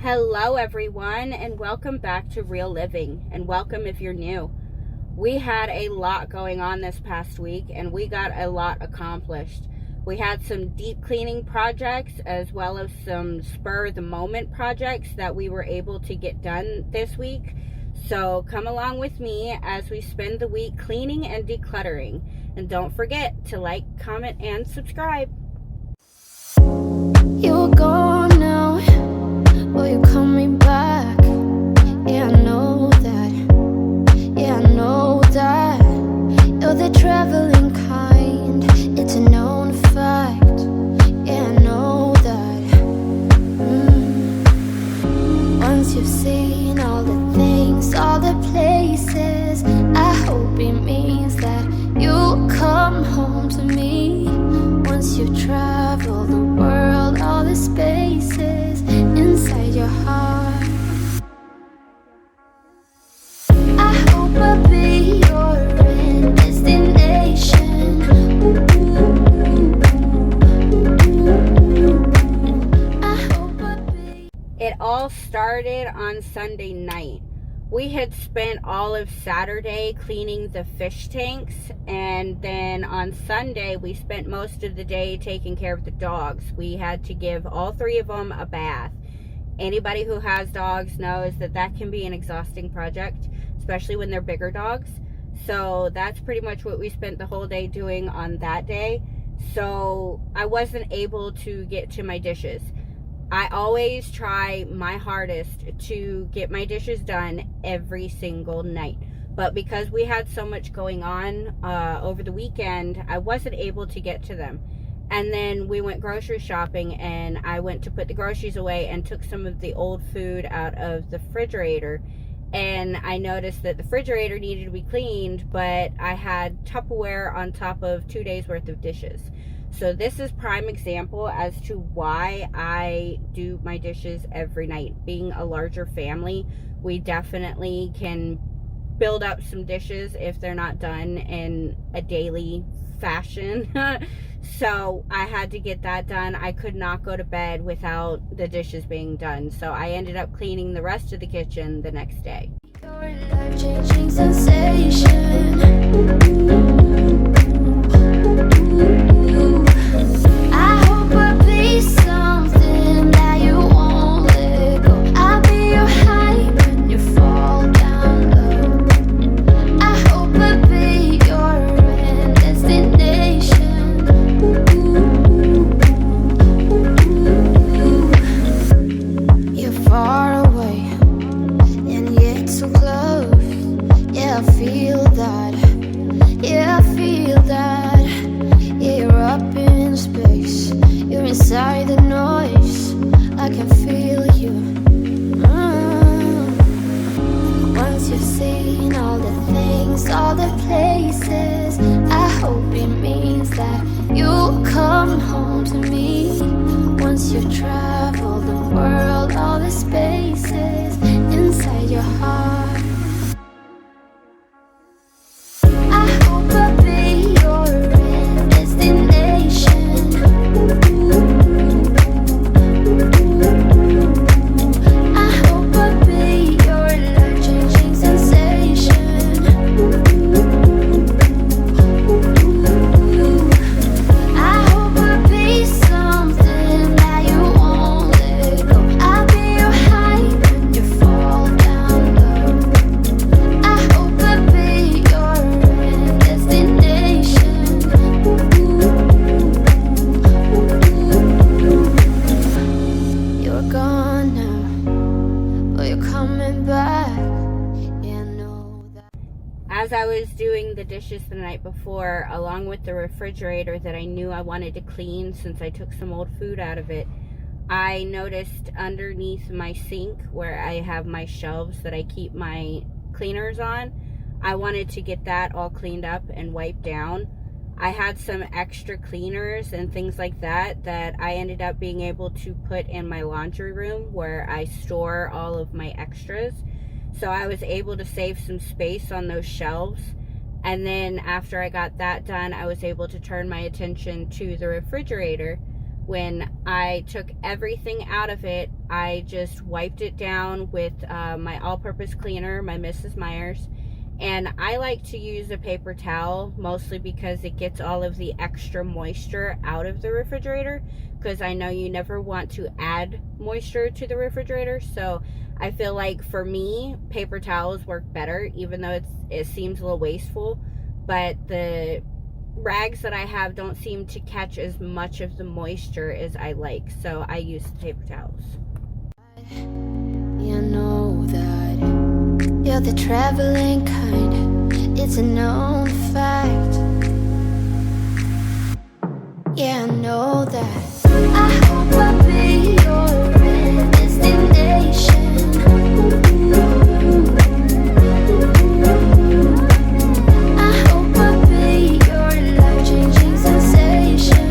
Hello everyone, and welcome back to Real Living, and welcome if you're new. We had a lot going on this past week and we got a lot accomplished. We had some deep cleaning projects as well as some spur of the moment projects that we were able to get done this week. So come along with me as we spend the week cleaning and decluttering. And don't forget to like, comment, and subscribe. You're gone now. Will you coming back? Yeah, I know that. Yeah, I know that. You're the traveling kind. It's a known fact. Yeah, I know that. Once you've seen all the things, all the places, I hope it means that you'll come home to me. Once you've traveled the world, all the spaces inside your heart, I hope I'll be your end destination. I hope I'll be. It all started on Sunday night. We had spent all of Saturday cleaning the fish tanks, and then on Sunday we spent most of the day taking care of the dogs. We had to give all three of them a bath. Anybody who has dogs knows that that can be an exhausting project, especially when they're bigger dogs. So that's pretty much what we spent the whole day doing on that day. So I wasn't able to get to my dishes. I always try my hardest to get my dishes done every single night. But because we had so much going on over the weekend, I wasn't able to get to them. And then we went grocery shopping, and I went to put the groceries away and took some of the old food out of the refrigerator. And I noticed that the refrigerator needed to be cleaned, but I had Tupperware on top of 2 days worth of dishes. So this is prime example as to why I do my dishes every night. Being a larger family, we definitely can build up some dishes if they're not done in a daily fashion. So I had to get that done. I could not go to bed without the dishes being done. So I ended up cleaning the rest of the kitchen the next day. Your life-changing sensation. I hope I'll be something that you won't let go. I'll be your high when you fall down low. I hope I'll be your end destination. You're far away and yet so close. Yeah, I feel that. Yeah, I feel that. Yeah, you're up in space. You're inside the noise. I can feel you. Once you've seen all the things, all the places, I hope it means that you'll come home to me. Once you've traveled the world, all the spaces inside your heart, I hope I'll be your end destination. I hope I'll be your life-changing sensation. I hope I'll be something that you won't let go. I'll be your high when you fall down low. I hope I'll be your end destination. You're gone now, but you're coming back. Yeah, I know that. As I was doing the dishes the night before, along with the refrigerator that I knew I wanted to clean since I took some old food out of it, I noticed underneath my sink where I have my shelves that I keep my cleaners on, I wanted to get that all cleaned up and wiped down. I had some extra cleaners and things like that that I ended up being able to put in my laundry room where I store all of my extras. So I was able to save some space on those shelves. And then after I got that done, I was able to turn my attention to the refrigerator, when I took everything out of it, I just wiped it down with my all-purpose cleaner, my Mrs. Meyers. And I like to use a paper towel, mostly because it gets all of the extra moisture out of the refrigerator, because I know you never want to add moisture to the refrigerator. So I feel like for me, paper towels work better, even though it seems a little wasteful. But the rags that I have don't seem to catch as much of the moisture as I like, so I use paper towels. You know that you're the traveling kind, it's a known fact. Yeah, I know that. I hope I'll be your destination. I hope I'll be your life-changing sensation.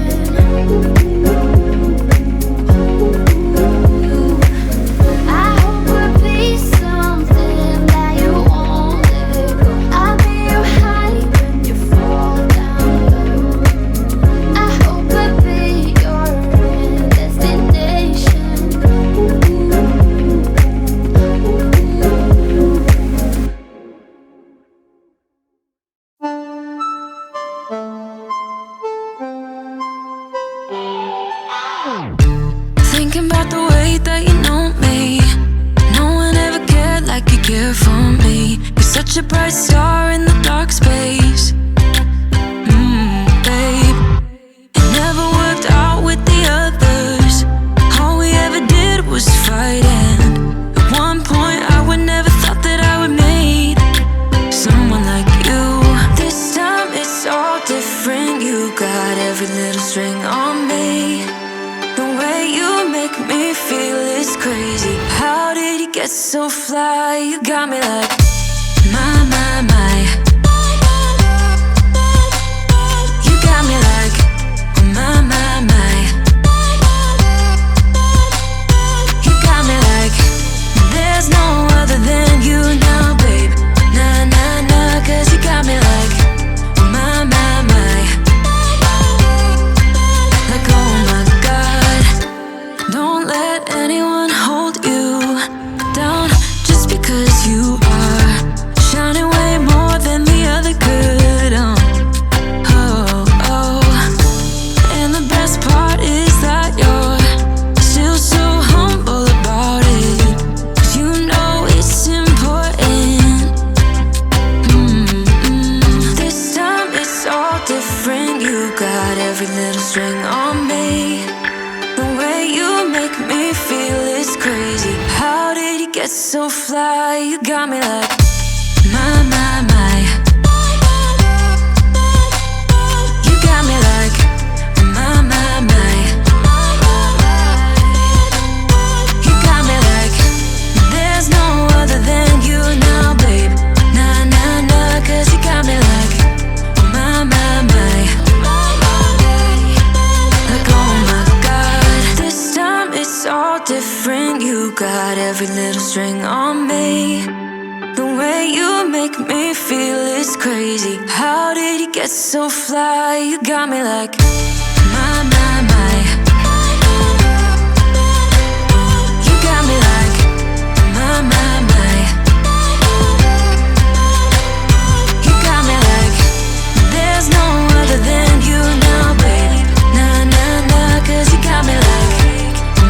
I hope I'll be something that you won't let go. I'll be your high when you fall down low. I hope I'll be your destination. Thinking about the way that you know me. No one ever cared like you care for me. You're such a bright star in the dark space. Babe, it never worked out with the others. All we ever did was fight, and at one point I would never thought that I would meet someone like you. This time it's all different. You got every little string on me. The way you make me feel is crazy. How did you get so fly? You got me like, my, my, my. You got me like, my, my, my. You got me like, there's no other than you now, babe. Nah, nah, nah, 'cause you got me like, my, my, my. Like, oh my God, don't let anyone hold you down just because you are shining way more than the other could. Oh, oh. And the best part is that you're still so humble about it, 'cause you know it's important. This time it's all different. You got every little string on me. The way you make me feel is crazy. How did you get so fly? You got me like, my, my, my. You got me like, my, my, my. You got me like, there's no other than you now, babe. Nah, nah, nah, 'cause you got me like, my, my, my. Like, oh my God, this time it's all different. You got every little string on me. The way you make me feel is crazy. How did you get so fly? You got me like, my, my, my. You got me like, my, my, my. You got me like, there's no other than you now, babe. Nah, nah, nah, 'cause you got me like,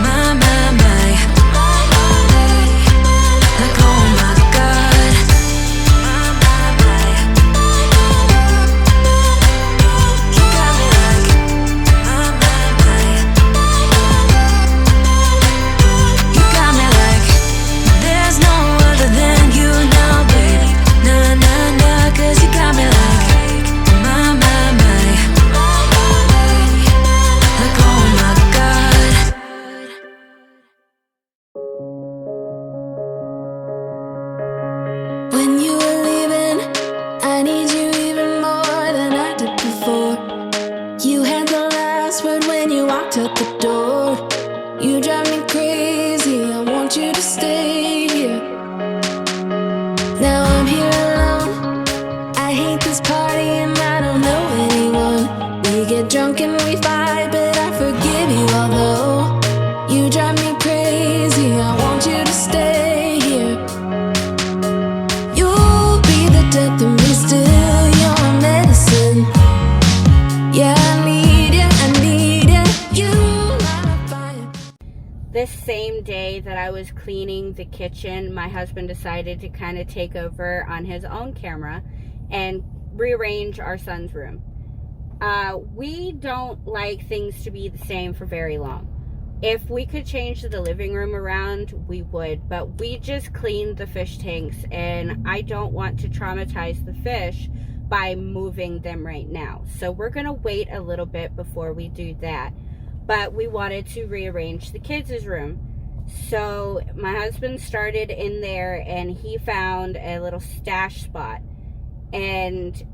my, my, my. Like, oh my God, my, my, my. You got me like, my, my, my. You got me like, there's no other than you now, babe. Nah, nah, nah, 'cause you got me like, my, my, my. Like, oh my God. When you were leaving, I need you even more than I did before. You had the last word when you walked out the door. You drive me crazy, I want you to stay here. Now I'm here alone, I hate this party and I don't know anyone. We get drunk and we fight, but I forgive you all same day that I was cleaning the kitchen, my husband decided to kind of take over on his own camera and rearrange our son's room. We don't like things to be the same for very long. If we could change the living room around, we would, but we just cleaned the fish tanks, and I don't want to traumatize the fish by moving them right now. So we're gonna wait a little bit before we do that. But we wanted to rearrange the kids' room. So my husband started in there, and he found a little stash spot. And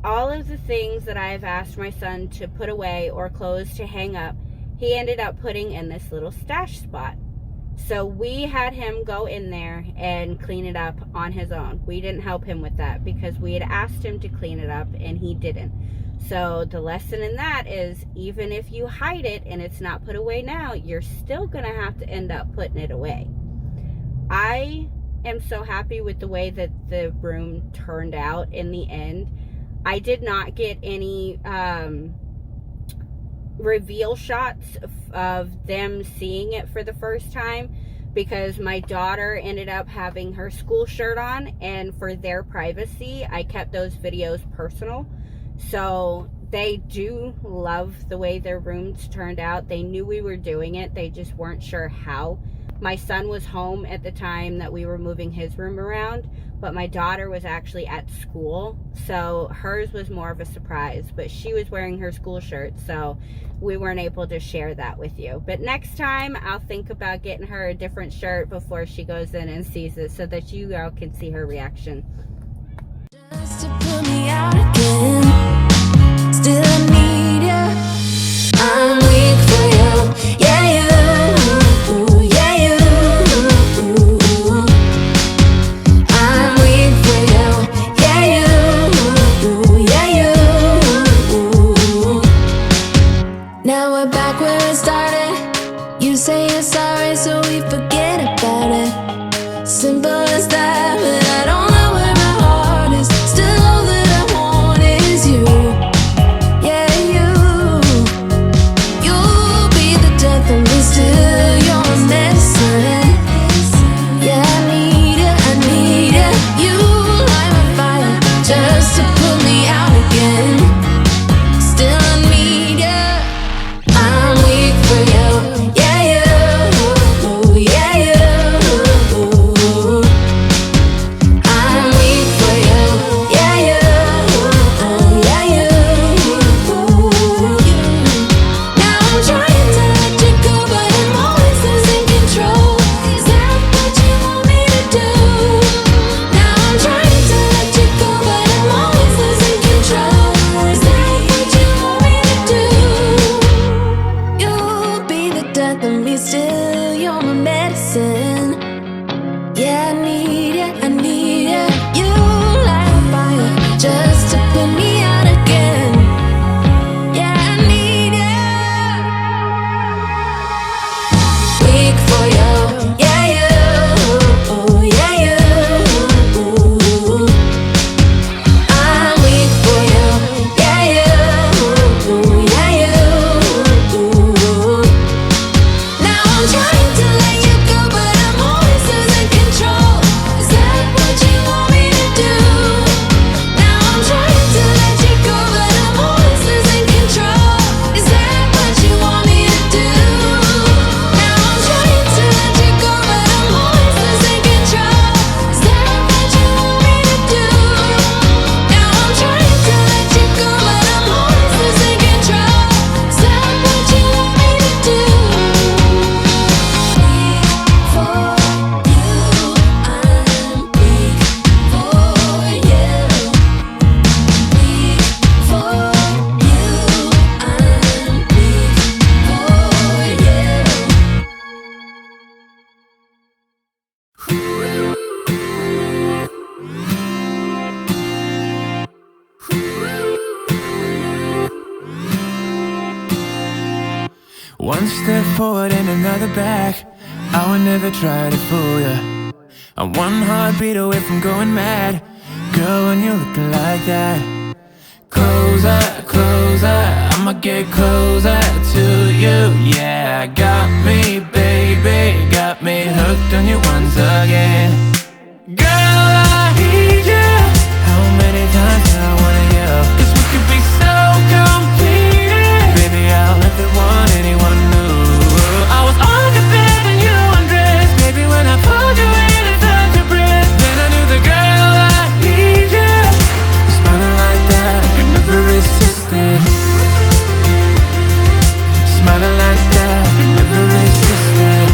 all of the things that I've asked my son to put away or clothes to hang up, he ended up putting in this little stash spot. So we had him go in there and clean it up on his own. We didn't help him with that because we had asked him to clean it up and he didn't. So the lesson in that is, even if you hide it and it's not put away now, you're still gonna have to end up putting it away. I am so happy with the way that the room turned out in the end. I did not get any reveal shots of them seeing it for the first time because my daughter ended up having her school shirt on, and for their privacy, I kept those videos personal. So they do love the way their rooms turned out. They knew we were doing it. They just weren't sure how. My son was home at the time that we were moving his room around, but my daughter was actually at school. So hers was more of a surprise, but she was wearing her school shirt, so we weren't able to share that with you. But next time, I'll think about getting her a different shirt before she goes in and sees it so that you all can see her reaction. Just to put me out again. Still I need you. I'm weak for you. Yeah, you. Yeah, you. I'm weak for you. Yeah, you. Yeah, you. Now we're back where it started. You say you're sorry, so we forget about it. Simple as that, but I don't know where my heart is. Still all that I want is you. Yeah, you. You'll be the death of me, still you're my medicine. Yeah, I need it, I need it. You light my fire just to put me out again. Still I need you. I'm weak for you. Yeah, you. Yeah, you. I'm weak for you. Yeah, you. Yeah, you. Now I'm trying to let you go, but I'm always losing control. Is that what you want me to do? Now I'm trying to let you go, but I'm always losing control. Is that what you want me to do? You'll be the death of me, still you're my medicine. Yeah, I need it, I need it. You light a fire just to put me out again. Yeah, I need it. Weak for you. Yeah, you. Yeah, you. I'm weak for you. Yeah, you. Yeah, you. Now I'm trying to let you go, but I'm always losing control. Is that what you want me to do? Now I'm trying to let you go, but I'm always losing control. Is that what you want me to do? Now I'm trying to let you go, but I'm always losing control. Is that what you want me to do? Now I'm trying to let you go, but I'm always losing control. Is that what you want me to do? For you, I'm weak for you. Weak for you, I'm weak One step forward and another back. I would never try to fool ya. I'm one heartbeat away from going mad. Girl, when you're looking like that, closer, closer, I'ma get closer to you. Yeah, got me, baby. baby, got me hooked on you once again. Girl, I need you. How many times do I wanna yell? 'Cause we could be so complete. Baby, I'll never want anyone new. I was on the bed and you undressed. Baby, when I pulled you in and felt your breath, then I knew the girl I need you. Smiling like that, I could never resist it. Smiling like that, I could never resist it.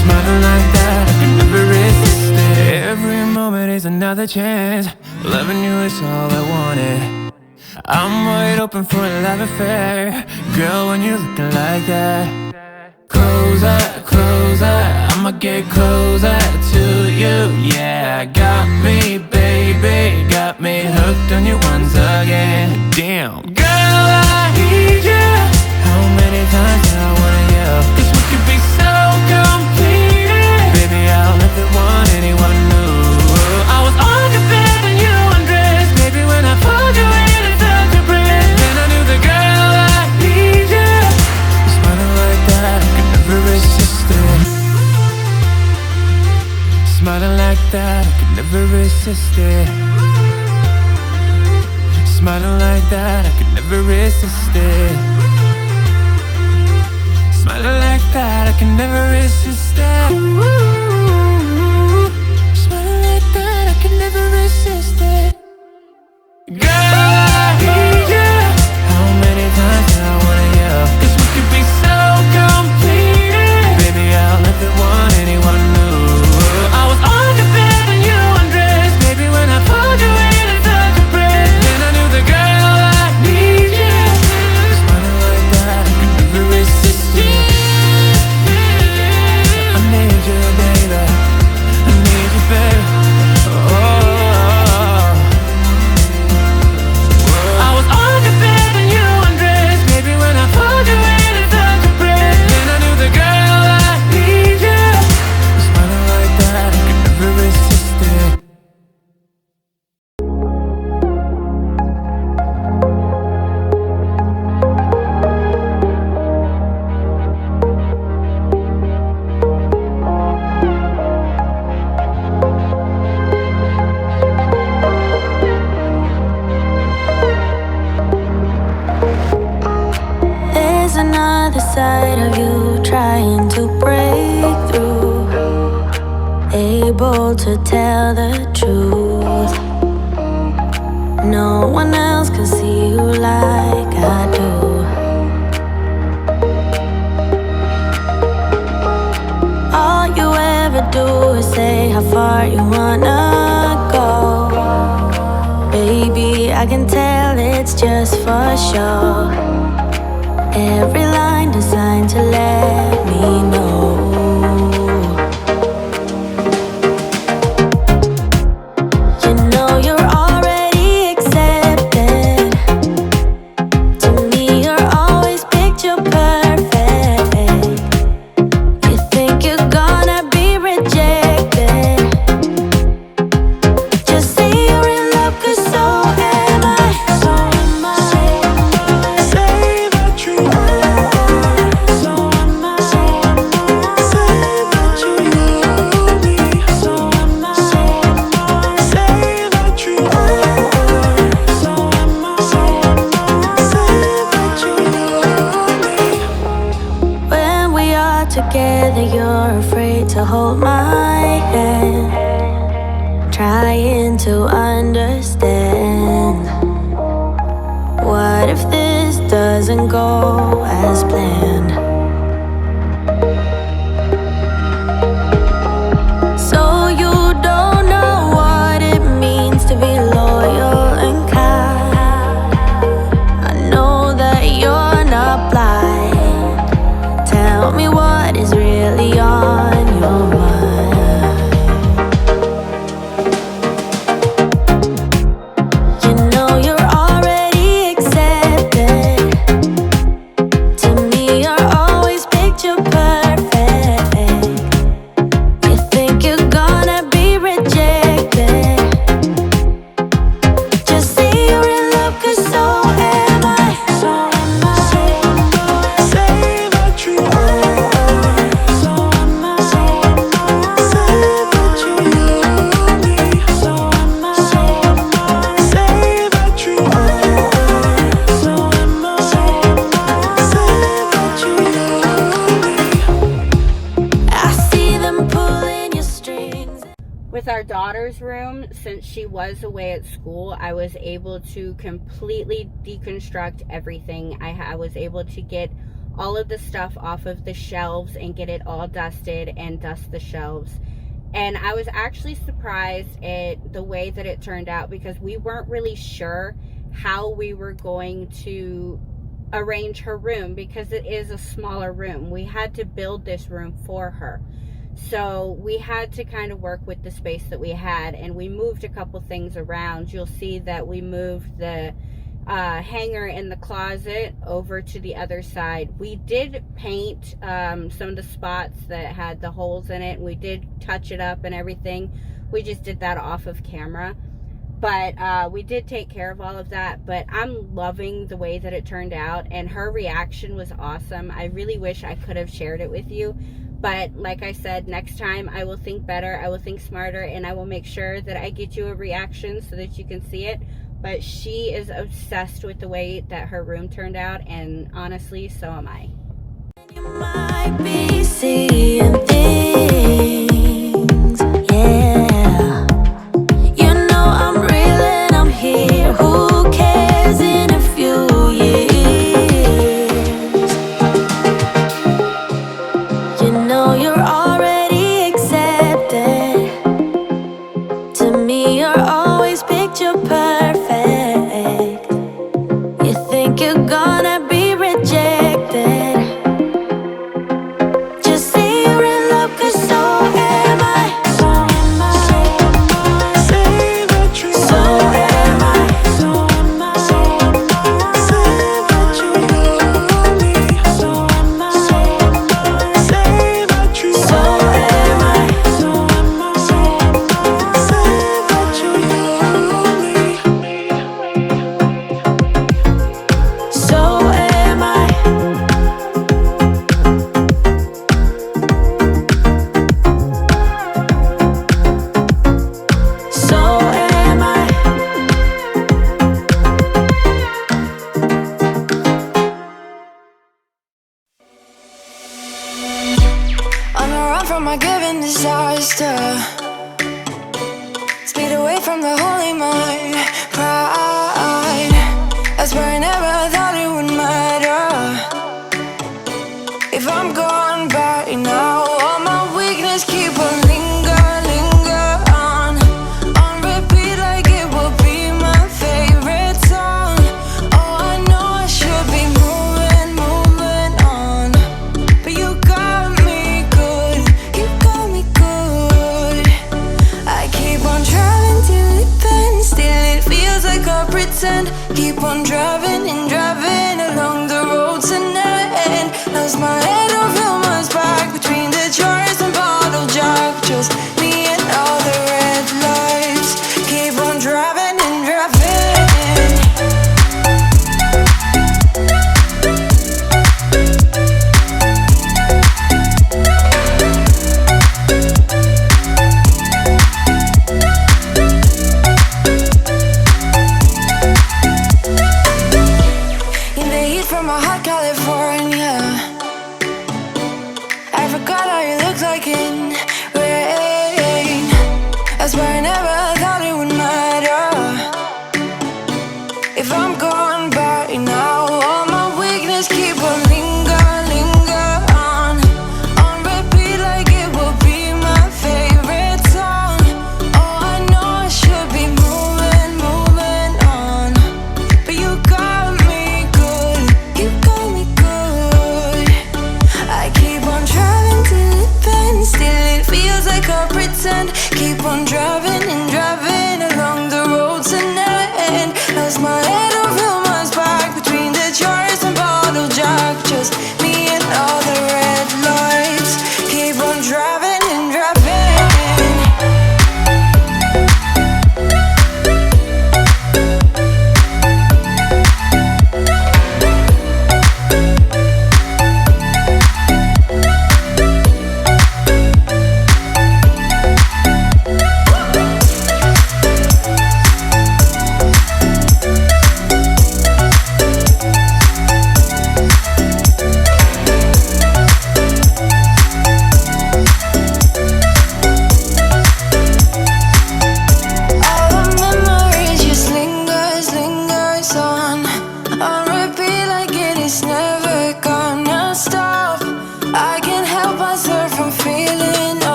Smiling like that, I could never resist it. Every moment is another chance. Loving you is all I wanted. I'm wide open for a love affair. Girl, when you're looking like that, closer, closer, I'ma get closer to you. Yeah, got me, baby, got me hooked on you once again. Damn, girl, I need you. How many times do I wanna yell? 'Cause we could be so complete. Baby, I'll never want anyone new. I was on the bed and you undressed. Baby, when I pulled you in and felt your breath, then I knew the girl I need you. Smiling like that, I could never resist it. Smiling like that, I could never resist it. Smiling like that, I could never resist it. Smiling like that, I can never resist it. Ooh, smiling like that, I can never resist it. Girl, I need you. How many times do I wanna yell? 'Cause we could be so complete. Baby, I'll never want anyone new. I was on the bed and you undressed. Baby, when I pulled you in and felt your breath, then I knew the girl I need you. Smiling like that, I could never resist it. I need you, baby. I need you, baby. Oh. I was on the bed and you undressed. Baby, when I pulled you in and felt your breath, then I knew the girl I need you. Smiling like that, I could never resist it. There's another side of you trying to break through, able to tell the truth. No one else can see you like I do. All you ever do is say how far you wanna go. Baby, I can tell it's just for show. Every line designed to let me know. You know you're already accepted. To me, you're always picture perfect. You think you're gonna be rejected. Just say you're in love, 'cause so am I. So am I. Say that you are. So am I. Say that you love me. So am I. Say that you are. So am I. Say that you love me. When we are together, you're afraid to hold my hand, trying to understand. What if this doesn't go as planned? So you don't know what it means to be loyal and kind. I know that you're not blind. Tell me what is really on your mind. You know you're already accepted. To me, you're With our daughter's room, since she was away at school, I was able to completely deconstruct everything. I was able to get all of the stuff off of the shelves and get it all dusted and dust the shelves. And I was actually surprised at the way that it turned out, because we weren't really sure how we were going to arrange her room, because it is a smaller room. We had to build this room for her. So we had to kind of work with the space that we had, and we moved a couple things around. You'll see that we moved the hanger in the closet over to the other side. We did paint some of the spots that had the holes in it. We did touch it up and everything. We just did that off of camera. But we did take care of all of that. But I'm loving the way that it turned out, and her reaction was awesome. I really wish I could have shared it with you. But like I said, next time I will think better, I will think smarter, and I will make sure that I get you a reaction so that you can see it. But she is obsessed with the way that her room turned out, and honestly, so am I. You might be seeing things, yeah. You know I'm real and I'm here. Who cares in a few years? You know you're already accepted. To me, you're always picture perfect. You think you're gonna be rejected. Just say you're in love, 'cause so am I. So am I. Say that you so am I. So am I. Say that you love me. So am I. Say that you so am I. So am I. Say that you love me. So am I. So am I. On the run from my given disaster, speed away from the holy mind. Pride, that's where I never thought it would matter. If I'm gone by now, all my weakness keep on linger on repeat, like it will be my favorite song. Oh, I know I should be moving on, but you got me good, you got me good. I keep on driving till it bends, still it feels like I pretend. Keep on driving and driving along the road to never end. Lost my head over my back between the jars and bottle jack. Just me and all the red lights. Keep on driving and driving. In the heat from a hot California, I forgot how you look like in rain. That's why I never thought it would matter. If I'm gone by now, all my weakness keep on linger on repeat, like it will be my favorite song. Oh, I know I should be moving on, but you got me good, you got me good. I keep on driving till it bends, still it feels like I pretend. Keep on driving and driving along the road to never end. Lost my head over my back between the jars and bottle jack. Just me and all the red lights. Keep on driving and driving.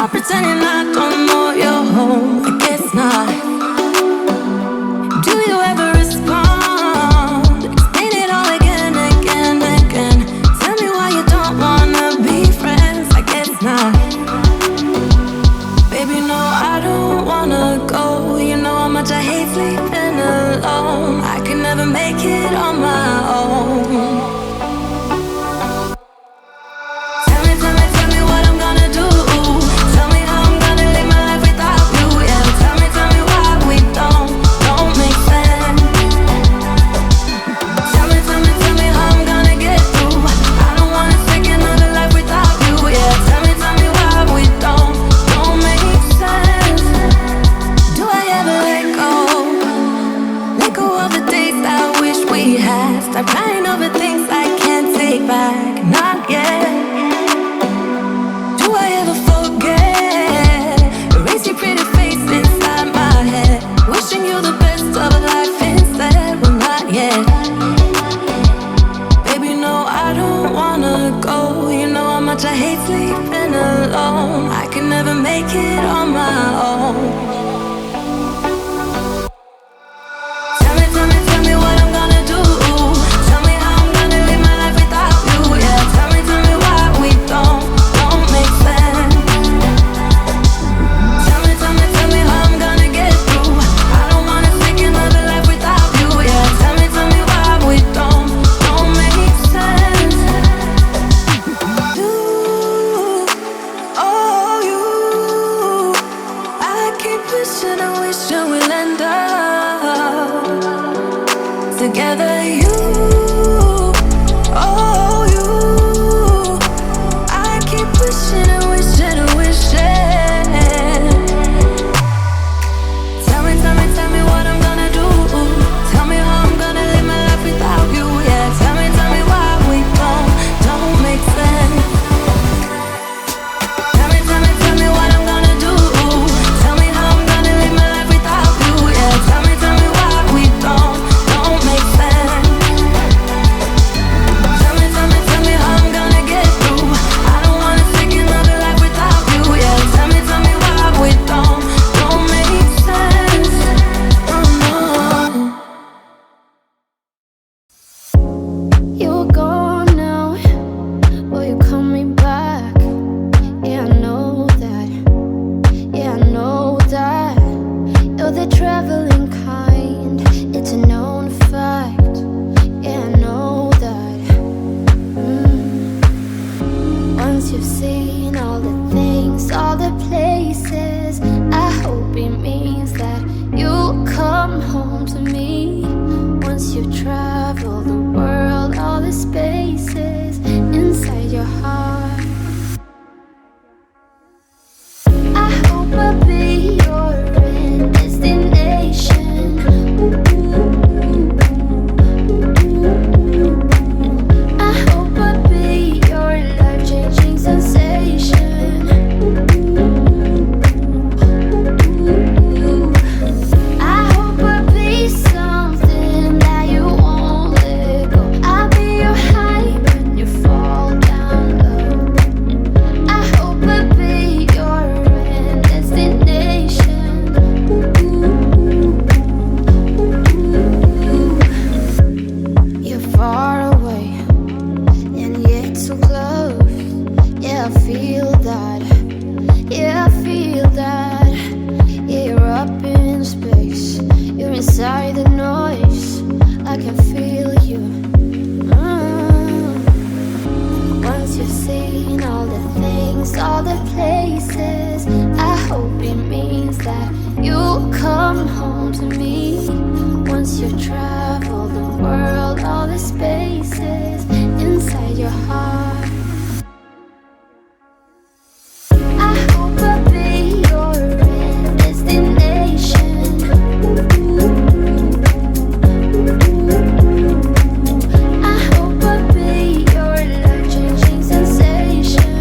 Stop pretending I don't know you're home. I guess not. Do you ever respond? Explain it all again, again, again. Tell me why you don't wanna be friends. I guess not. Baby, no, I don't wanna go. You know how much I hate sleeping alone. I can never make it on my own. Stop crying over things I can't take back, not yet. Do I ever forget? Erase your pretty face inside my head. Wishing you the best of life instead, well not yet. Baby, no, I don't wanna go. You know how much I hate sleeping alone. I can never make it on my own. Together, you, oh you, I keep wishing and wishing and wishing. Tell me what I'm gonna do. Tell me how I'm gonna live my life without you. Yeah, tell me why we don't make sense. Tell me what I'm gonna do. Tell me how I'm gonna live my life without you. Yeah, tell me why we don't make sense. Tell me how I'm gonna get through. I don't wanna take another life without you. Yeah, tell me why we don't make sense. Oh no. You're gone now, will you call me back? Yeah, I know that. Yeah, I know that. You're the traveling kind. It's a known fact. Yeah, I know that. Once you've seen all the things, all the places, I hope it means that you'll come home to me. Once you've traveled the world, all the spaces inside your heart, I hope I'll be your end destination. I hope I'll be your life-changing sensation. I hope I'll be something that you won't let go. I'll be your high when you fall down low. I hope I'll be your end destination. You're far away and yet so close. Yeah, I feel that. Yeah, I feel that. Yeah, you're up in space. You're inside the noise. I can feel you. Once you've seen all the things, all the places, I hope it means that you'll come home to me. Once you've traveled the world, all the spaces inside your heart, I hope I'll be your end destination. I hope I'll be your life-changing sensation.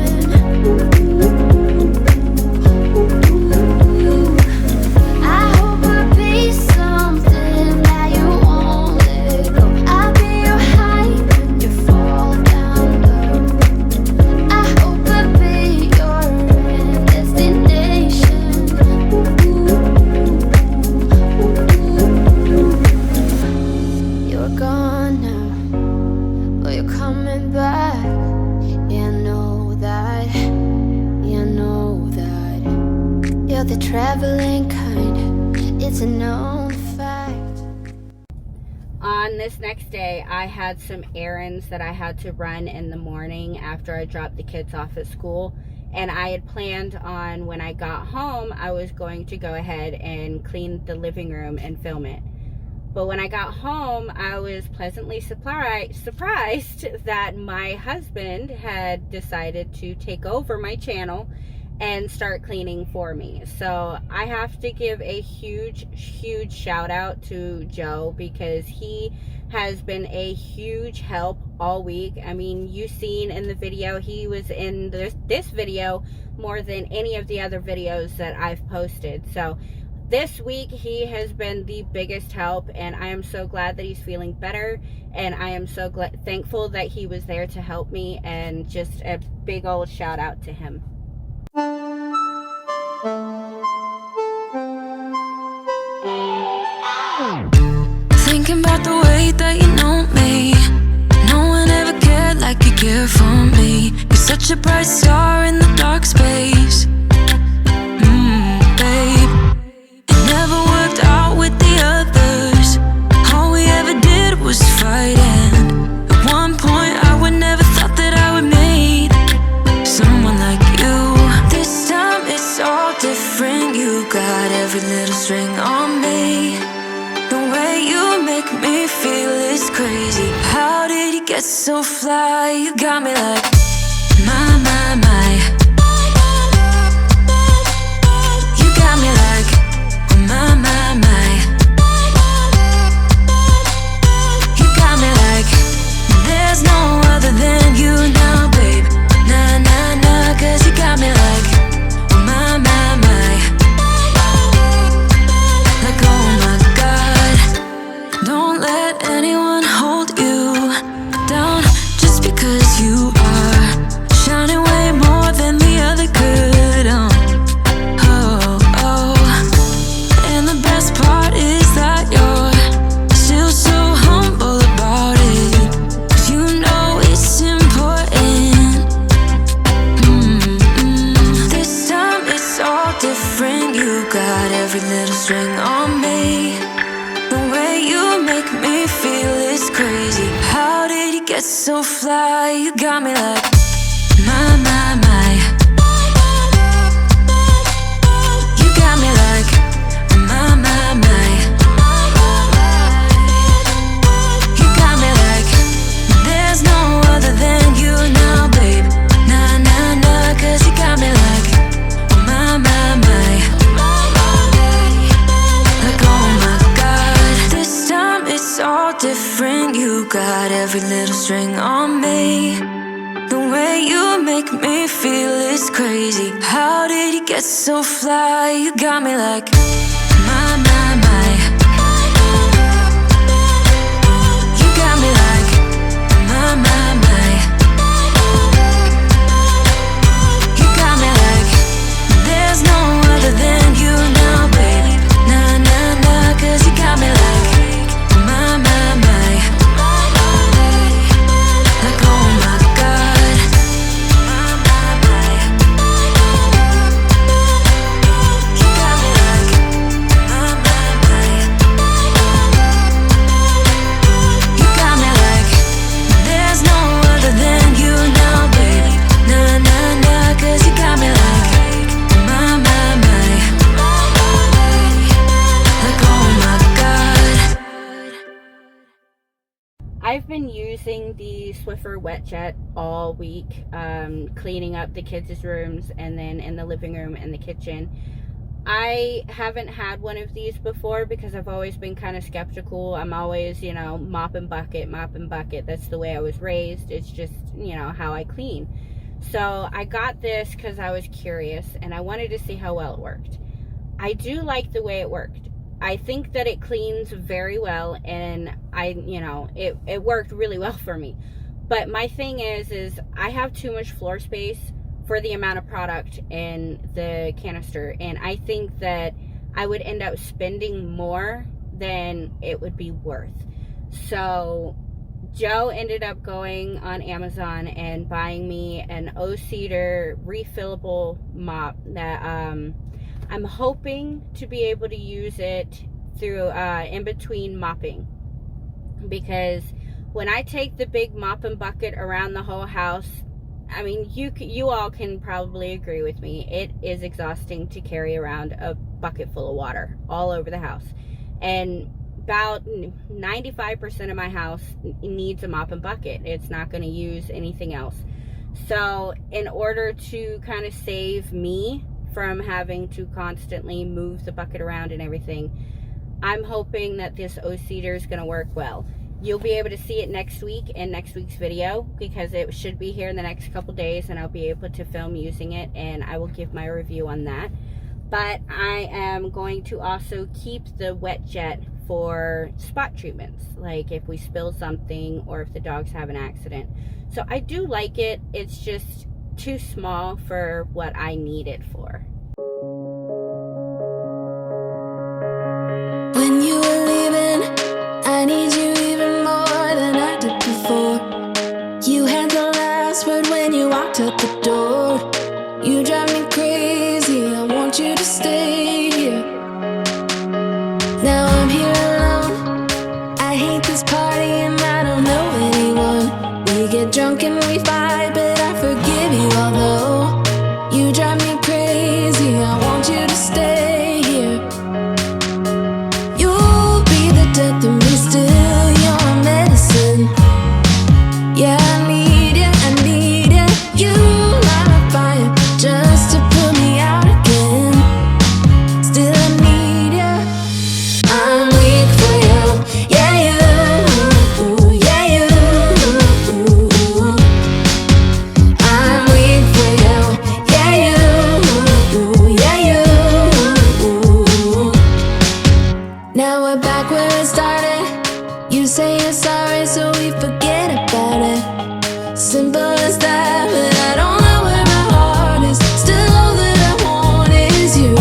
I hope I'll be something that you won't let go. I'll be your high when you fall down low. You're the traveling kind, it's a known fact. On this next day, I had some errands that I had to run in the morning after I dropped the kids off at school. And I had planned on when I got home, I was going to go ahead and clean the living room and film it. But when I got home, I was pleasantly surprised that my husband had decided to take over my channel and start cleaning for me. So I have to give a huge shout out to Joe, because he has been a huge help all week. I mean, you seen in the video, he was in this video more than any of the other videos that I've posted. So this week he has been the biggest help, and I am so glad that he's feeling better, and I am so thankful that he was there to help me, and just a big old shout out to him. Thinking about the way that you know me. No one ever cared like you care for me. You're such a bright star in the dark space. Babe, it never worked out with the others. All we ever did was fight, and at one point I would never thought that I would meet someone like you. This time it's all different. You got every little string on me. The way you make me feel is crazy. How did you get so fly? You got me like, my. You got me like, my. You got me like, there's no other than you now, babe. Nah, 'cause you got me like, my. Like, oh my God, don't let anyone hold you down just because you are shining way more than the other could. Oh. And the best part is that you're still so humble about it, 'cause you know it's important. This time it's all different. You got every little string on me. The way you make me feel is crazy. How did you get so fly? You got me like, my. You got me like, my. You got me like, there's no other than you now, babe. Nah, 'cause you got me like, my. Like, oh my God, this time it's all different. You got every little string on me. The way you make me feel is crazy. How did you get so fly? You got me like, my. You got me like, my. You got me like, there's no other than you now, baby. Nah, 'cause you got me like, my. Like, oh my God, my. You got me like, my. You got me like, there's no other than you now, baby. Nah, 'cause you got me like, my. Like, oh my God. I've been using the Swiffer wet jet all week, cleaning up the kids' rooms, and then in the living room and the kitchen. I haven't had one of these before because I've always been kind of skeptical. I'm always, mop and bucket. That's the way I was raised. It's just, how I clean. So I got this because I was curious and I wanted to see how well it worked. I do like the way it worked. I think that it cleans very well, and it worked really well for me. But my thing is I have too much floor space for the amount of product in the canister, and I think that I would end up spending more than it would be worth. So Joe ended up going on Amazon and buying me an O-Cedar refillable mop that I'm hoping to be able to use it through in between mopping, because when I take the big mopping bucket around the whole house, I mean, you all can probably agree with me, it is exhausting to carry around a bucket full of water all over the house. And about 95% of my house needs a mopping bucket. It's not going to use anything else. So in order to kind of save me from having to constantly move the bucket around and everything, I'm hoping that this O-Cedar is going to work well. You'll be able to see it next week in next week's video, because it should be here in the next couple days, and I'll be able to film using it, and I will give my review on that. But I am going to also keep the wet jet for spot treatments, like if we spill something or if the dogs have an accident. So I do like it. It's just too small for what I need it for. When you were leaving, I need you even more than I did before. You had the last word when you walked out the door. You drive me crazy, I want you to stay here. Now I'm here alone, I hate this party and I don't know anyone. We get drunk and we fight, but I forgive you, although you drive me crazy, I want you to stay here. You'll be the death of me still, you're my medicine. Yeah, I need it, I need it. You light my fire just to put me out again. Still I need you. I'm weak for you. Yeah, you. Yeah, you. I'm weak for you. Yeah, you. Yeah, you. Now we're back where it started. You say you're sorry, so we forget about it. Simple as that, but I don't know where my heart is. Still all that I want is you.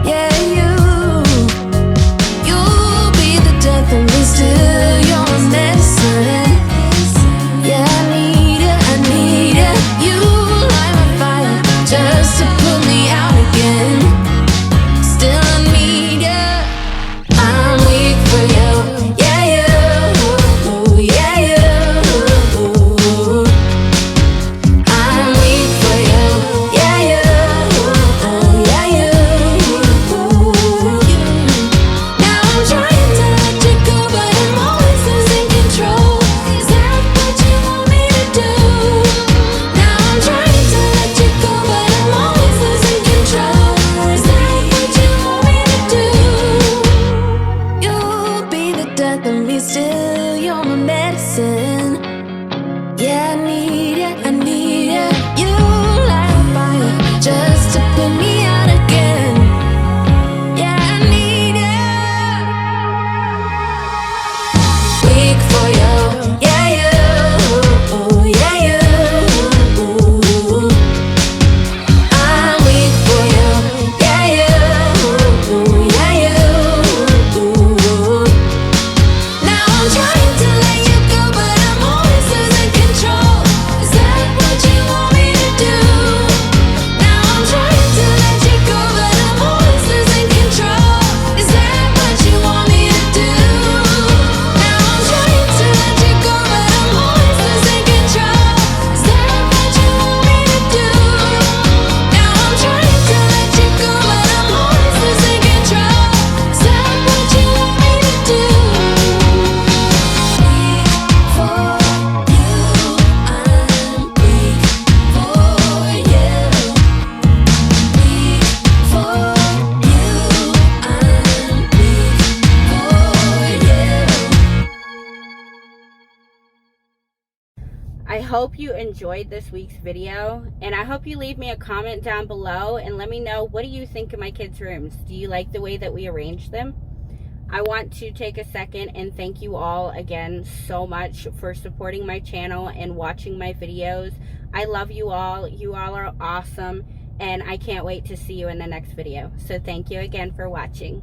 Yeah, you. You'll be the death of me still. You're my medicine. Yeah, I need it, I need it. You light my fire just to put me out again. Still I need you. I'm weak for you. Yeah, you. Yeah, you. I'm weak for you. Yeah, you. Yeah, you. Now I'm trying to let you go, but I'm always losing control. Is that what you want me to do? Now I'm trying to let you go, but I'm always losing control. Is that what you want me to do? You'll be the death of me still, you're my medicine. Yeah, I need it, I need it. You light a fire just to put me out again. Yeah, I need it. Weak for you. Yeah, you. Yeah, you. I'm weak for you. Yeah, you. Yeah, you. Now I'm trying to let you go, but I'm always losing control. Is that what you want me to do? Now I'm trying to let you go, but I'm always losing control. Is that what you want me to do? Now I'm trying to let you go, but I'm always losing control. Is that what you want me to do? Now I'm trying to let you go, but I'm always losing control. Is that what you want me to do? For you, I'm weak for you. Weak for you, I'm weak for you. I hope you enjoyed this week's video, and I hope you leave me a comment down below and let me know, what do you think of my kids' rooms? Do you like the way that we arranged them? I want to take a second and thank you all again so much for supporting my channel and watching my videos. I love you all. You all are awesome, and I can't wait to see you in the next video. So thank you again for watching.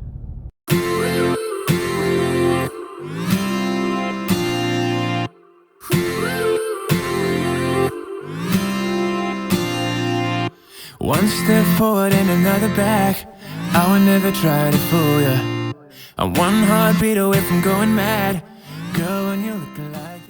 One step forward and another back. I would never try to fool ya. I'm one heartbeat away from going mad. Girl, when you look like